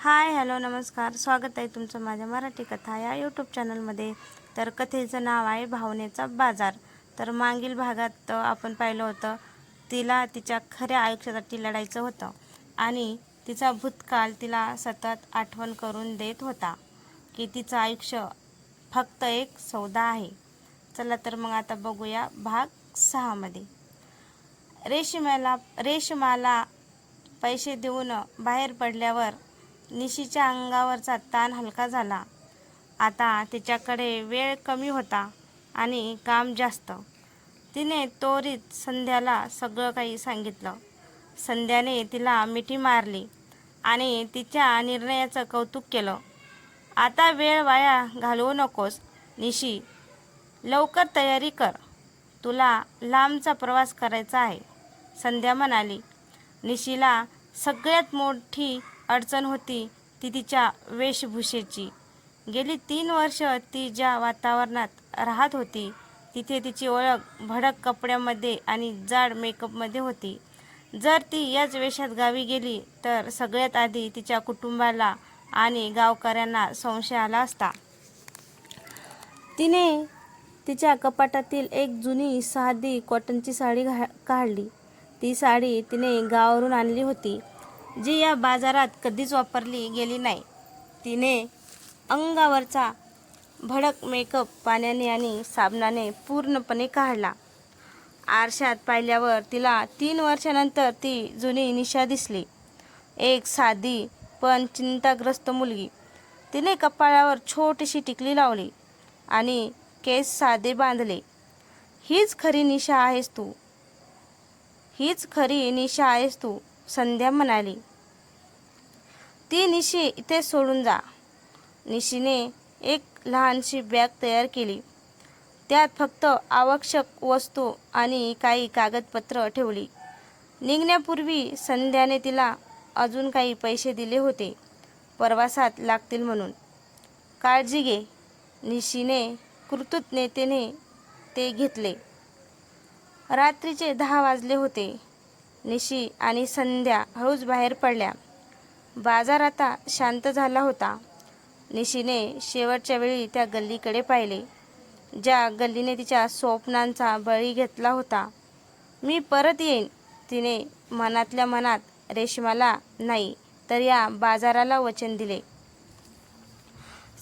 Hi hello नमस्कार, स्वागत आहे तुमचं माझ्या मराठी कथा या यूट्यूब चॅनलमध्ये। तर कथेचं नाव आहे भावनेचा बाजार। तर मागील भागात आपण पाहिलं होतं, तिला तिच्या खऱ्या आयुष्यासाठी लढायचं होतं आणि तिचा भूतकाळ तिला सतत आठवण करून देत होता की तिचं आयुष्य फक्त एक सौदा आहे। चला तर मग आता बघूया भाग 6 मध्ये। रेशमाला पैसे देऊन बाहेर पडल्यावर निशीच्या अंगावरचा ताण हलका झाला। आता तिच्याकडे वेळ कमी होता आणि काम जास्त। तिने त्वरित संध्याला सगळं काही सांगितलं। संध्याने तिला मिठी मारली आणि तिच्या निर्णयाचं कौतुक केलं। आता वेळ वाया घालवू नकोस निशी, लवकर तयारी कर, तुला लांबचा प्रवास करायचा आहे, संध्या म्हणाली। निशीला सगळ्यात मोठी अडचण होती ती तिच्या वेशभूषेची। गेली 3 वर्ष ती ज्या वातावरणात राहत होती तिथे तिची ओळख भडक कपड्यामध्ये आणि जाड मेकअपमध्ये होती। जर ती याच वेशात गावी गेली तर सगळ्यात आधी तिच्या कुटुंबाला आणि गावकऱ्यांना संशय आला असता। तिने तिच्या कपाटातील एक जुनी साधी कॉटनची साडी काढली। ती साडी तिने गावावरून आणली होती, जी या बाजारात कधीच वापरली गेली नाही। तिने अंगावरचा भडक मेकअप पाण्याने आणि साबणाने पूर्णपणे काढला। आरशात पाहिल्यावर तिला 3 वर्षांनंतर ती जुनी निशा दिसली, एक साधी पण चिंताग्रस्त मुलगी। तिने कपाळावर छोटीशी टिकली लावली आणि केस साधे बांधले। हीच खरी निशा आहेस तू, संध्या म्हणाली। ती निशी इथे सोडून जा। निशीने एक लहानशी बॅग तयार केली, त्यात फक्त आवश्यक वस्तू आणि काही कागदपत्र ठेवली। निघण्यापूर्वी संध्याने तिला अजून काही पैसे दिले होते, प्रवासात लागतील म्हणून। काळजी घे, निशीने कृतज्ञतेने ते घेतले। रात्रीचे 10 वाजले होते। निशी आणि संध्या हळूच बाहेर पडल्या। बाजार आता शांत झाला होता। निशीने शेवटच्या वेळी त्या गल्लीकडे पाहिले, ज्या गल्लीने तिच्या स्वप्नांचा बळी घेतला होता। मी परत येईन, तिने मनातल्या मनात रेशमाला नाही तर या बाजाराला वचन दिले।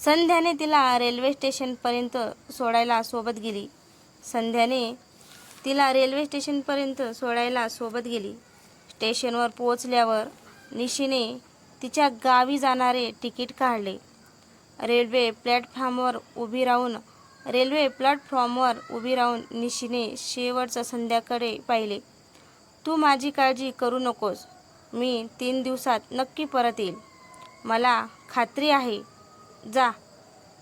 संध्याने तिला रेल्वे स्टेशनपर्यंत सोडायला सोबत गेली। स्टेशनवर पोहोचल्यावर निशीने तिच्या गावी जाणारे तिकीट काढले। रेल्वे प्लॅटफॉर्मवर उभी राहून निशीने शेवटचं संध्याकडे पाहिले। तू माझी काळजी करू नकोस, मी 3 दिवसात नक्की परत येईल, मला खात्री आहे। जा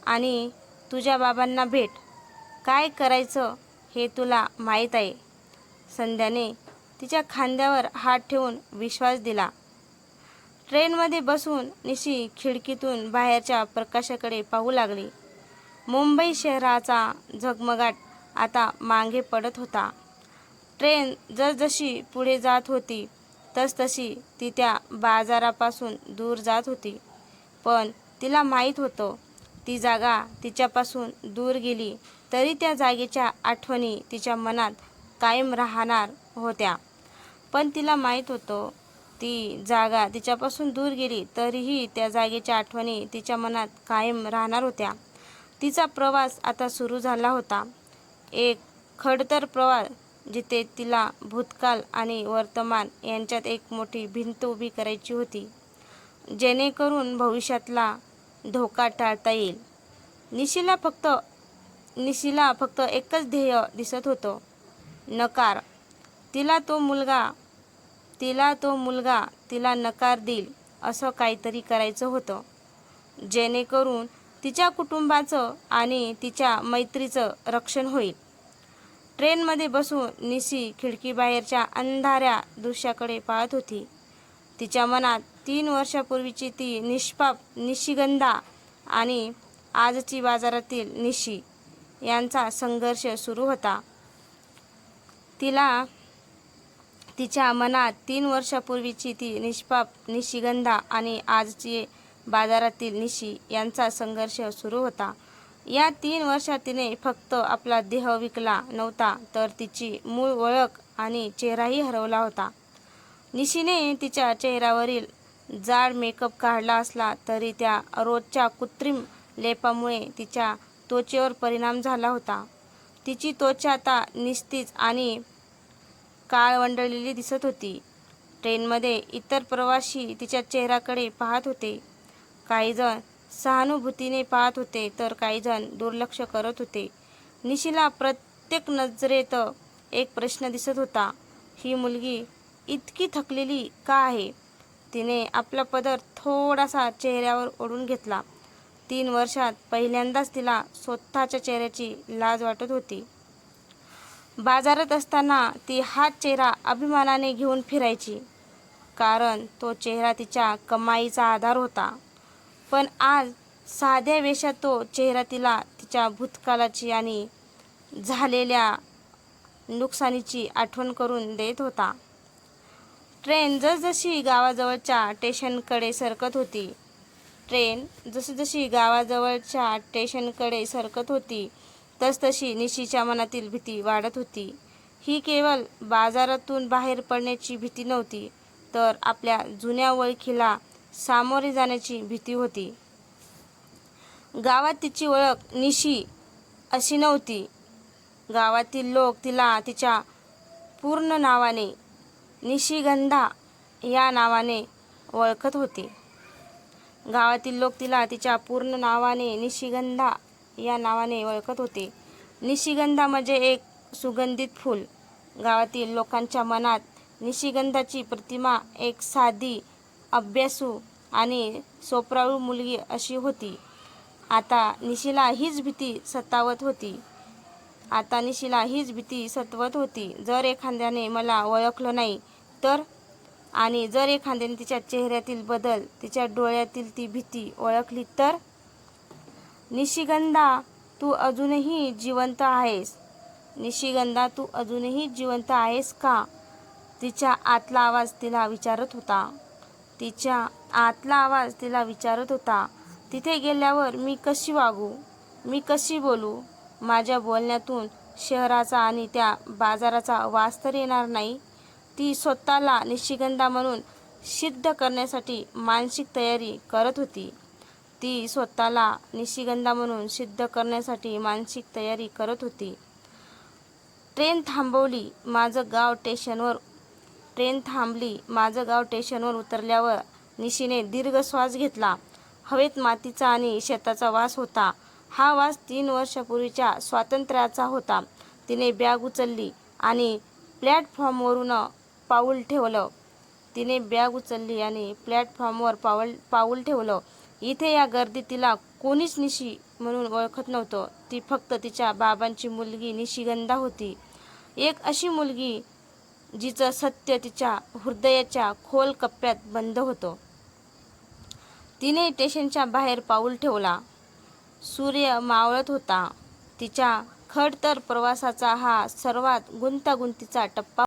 आणि तुझ्या बाबांना भेट, काय करायचं हे तुला माहीत आहे। संध्याने तिच्या खांद्यावर हात ठेवून विश्वास दिला। ट्रेनमध्ये बसून निशी खिडकीतून बाहेरच्या प्रकाशाकडे पाहू लागली। मुंबई शहराचा झगमगाट आता मागे पडत होता। ट्रेन जसजशी पुढे जात होती तसतशी ती त्या बाजारापासून दूर जात होती, पण तिला माहीत होतं, ती जागा तिच्यापासून दूर गेली तरी त्या जागेच्या आठवणी तिच्या मनात कायम राहणार होत्या। पण तिला माहीत होतं, ती जागा तिच्यापासून दूर गेली तरीही त्या जागेच्या आठवणी तिच्या मनात कायम राहणार होत्या। तिचा प्रवास आता सुरू झाला होता, एक खडतर प्रवास, जिथे तिला भूतकाळ आणि वर्तमान यांच्यात एक मोठी भिंत उभी करायची होती, जेणेकरून भविष्यातला धोका टाळता येईल। निशीला फक्त एकच ध्येय दिसत होतं, नकार। तिला तो मुलगा तिला नकार देईल असं काहीतरी करायचं होतं, जेणेकरून तिच्या कुटुंबाचं आणि तिच्या मैत्रीचं रक्षण होईल। ट्रेनमध्ये बसून निशी खिडकीबाहेरच्या अंधाऱ्या दृश्याकडे पाहत होती। तिच्या मनात 3 वर्षांपूर्वीची ती निष्पाप निशिगंधा आणि आजची बाजारातील निशी यांचा संघर्ष सुरू होता। तिच्या मनात 3 वर्षांपूर्वीची ती निष्पाप निशिगंधा आणि आजची बाजारातील निशी यांचा संघर्ष सुरू होता. या 3 वर्षात तिने फक्त आपला देह विकला नव्हता, तर तिची मूळ ओळख आणि चेहराही हरवला होता. निशीने तिच्या चेहऱ्यावरील जाड मेकअप काढला असला तरी त्या रोजच्या कृत्रिम लेपामुळे तिच्या त्वचेवर परिणाम झाला होता. तिची त्वचा आता निस्तेज आणि काळवंडलेली दिसत होती. ट्रेनमध्ये इतर प्रवासी तिच्या चेहऱ्याकडे पाहत होते. काहीजण सहानुभूतीने पाहत होते तर काहीजण दुर्लक्ष करत होते. निशीला प्रत्येक नजरेत एक प्रश्न दिसत होता, ही मुलगी इतकी थकलेली का आहे? तिने आपला पदर थोडासा चेहऱ्यावर ओढून घेतला. 3 वर्षात पहिल्यांदाच तिला स्वतःच्या चेहऱ्याची लाज वाटत होती. बाजारात असताना ती हाच चेहरा अभिमानाने घेऊन फिरायची, कारण तो चेहरा तिच्या कमाईचा आधार होता. पण आज साध्या वेशात तो चेहरा तिला तिच्या भूतकाळाची आणि झालेल्या नुकसानीची आठवण करून देत होता. ट्रेन जसजशी गावाजवळच्या स्टेशनकडे सरकत होती तसतशी निशीच्या मनातील भीती वाढत होती. ही केवळ बाजारातून बाहेर पडण्याची भीती नव्हती, तर आपल्या जुन्या ओळखीला सामोरे जाण्याची भीती होती. गावात तिची ओळख निशी अशी नव्हती. गावातील लोक तिला तिच्या पूर्ण नावाने निशिगंधा या नावाने ओळखत होते. निशिगंधा म्हणजे एक सुगंधित फूल. गावातील लोकांच्या मनात निशिगंधाची प्रतिमा एक साधी, अभ्यासू आणि सोपराळू मुलगी अशी होती. आता निशीला हीच भीती सतावत होती. जर एखाद्याने मला ओळखलं नाही तर? आणि जर एखाद्याने तिच्या चेहऱ्यातील बदल, तिच्या डोळ्यातील ती भीती ओळखली तर? निशिगंधा, तू अजूनही जिवंत आहेस का? तिचा आतला आवाज तिला विचारत होता. तिथे गेल्यावर मी कशी वागू? मी कशी बोलू? माझ्या बोलण्यातून शहराचा आणि त्या बाजाराचा वास तर येणार नाही? ती स्वतःला निशिगंधा म्हणून सिद्ध करण्यासाठी मानसिक तयारी करत होती. ट्रेन थांबली. माझं गाव स्टेशनवर उतरल्यावर निशीने दीर्घ श्वास घेतला. हवेत मातीचा आणि शेताचा वास होता. हा वास 3 वर्षापूर्वीच्या स्वातंत्र्याचा होता. तिने बॅग उचलली आणि प्लॅटफॉर्मवर पाऊल ठेवलं. इथे या गर्दीत तिला कोणीच निशी म्हणून ओळखत नव्हतं. ती फक्त तिच्या बाबांची मुलगी निशिगंधा होती. एक अशी मुलगी जिचं सत्य तिच्या हृदयाच्या खोल कप्प्यात बंद होतं. तिने स्टेशनच्या बाहेर पाऊल ठेवला. सूर्य मावळत होता. तिच्या खडतर प्रवासाचा हा सर्वात गुंतागुंतीचा टप्पा